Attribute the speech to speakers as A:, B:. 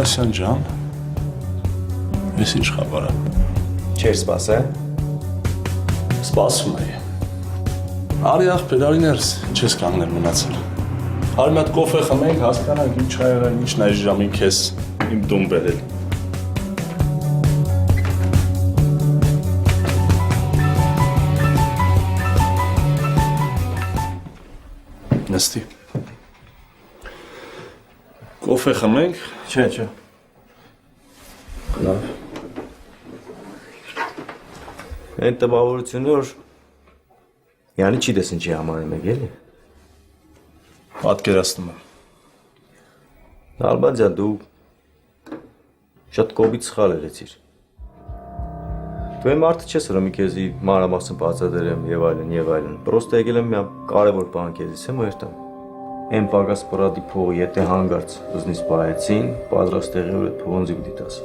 A: Անդրեասյան ջան, ես ինչ խաբար եմ։
B: Չէր սպասե։
A: Սպասում էի։ Արի աղբեր, արի ներս, չես կանգնել մնացել։ Արի մի հատ կոֆե խմենք, հասկանանք ինչ ա եղել, ինչն այս ժամին քեզ իմ տուն բերել։ Նստի։ Կոֆե խմենք։
B: Չէ։
A: Լավ։
B: Այն տպավորությունը, որ Յանի չի դեսին չի համարում եք, էլի։
A: Պատկերացնում եմ։
B: Ալբան դու շատ կոպիտ սխալ եղեցիր։ Դու այն մարդը չես, որ մի քեզի մանրամասն բացատրեմ եւ այլն։ Պրոստը եկել եմ մի կարևոր բան քեզից եմ երթամ։ Այն պակաս պրադի փողը եթե հանգարց ուզնից բայեցին, պատրաստ եղի որ այդ փողոնձի պիտի տաս։